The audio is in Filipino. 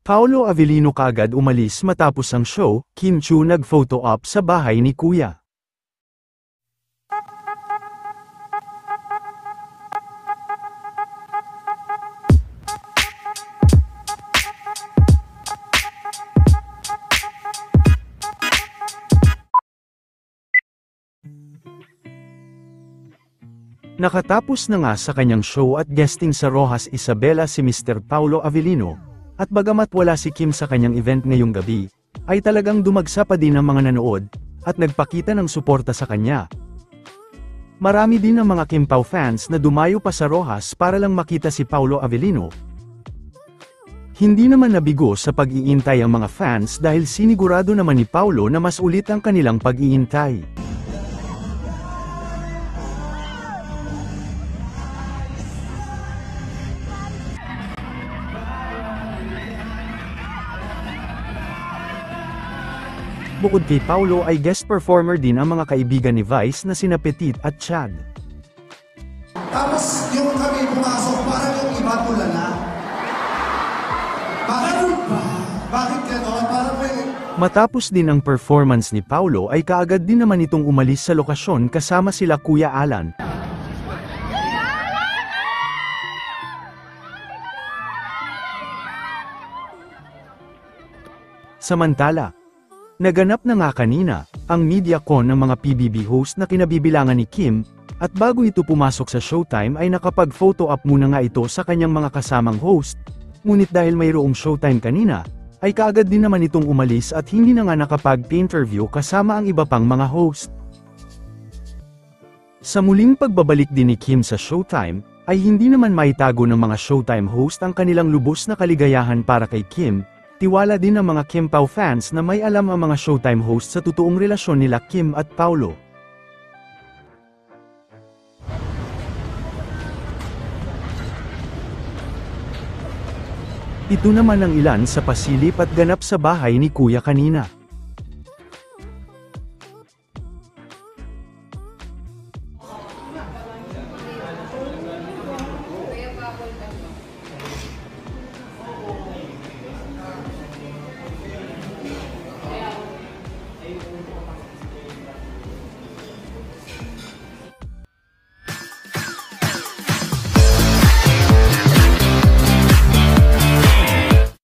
Paolo Avellino kaagad umalis matapos ang show, Kim Chiu nag-photo op sa bahay ni Kuya. Nakatapos na nga sa kanyang show at guesting sa Rojas Isabela si Mr. Paolo Avellino, at bagamat wala si Kim sa kanyang event ngayong gabi, ay talagang dumagsa pa din ang mga nanood, at nagpakita ng suporta sa kanya. Marami din ang mga Kim Pao fans na dumayo pa sa Rojas para lang makita si Paolo Avellino. Hindi naman nabigo sa pag-iintay ang mga fans dahil sinigurado naman ni Paolo na mas ulit ang kanilang pag-iintay. Bukod kay Paolo ay guest performer din ang mga kaibigan ni Vice na sina Petit at Chad. Tapos yung kami pumasok, parang yung iba tulala. Bakit ba? Bakit gano'n? Parang may... Matapos din ang performance ni Paolo ay kaagad din naman itong umalis sa lokasyon kasama sila Kuya Alan. Samantala, naganap na nga kanina, ang media con ng mga PBB host na kinabibilangan ni Kim, at bago ito pumasok sa Showtime ay nakapag-photo op muna nga ito sa kanyang mga kasamang host, ngunit dahil mayroong Showtime kanina, ay kaagad din naman itong umalis at hindi na nga nakapag-interview kasama ang iba pang mga host. Sa muling pagbabalik din ni Kim sa Showtime, ay hindi naman maitago ng mga Showtime host ang kanilang lubos na kaligayahan para kay Kim. Tiwala din ng mga Kim Pao fans na may alam ang mga Showtime hosts sa totoong relasyon nila Kim at Paolo. Ito naman ang ilan sa pasilip at ganap sa bahay ni Kuya kanina.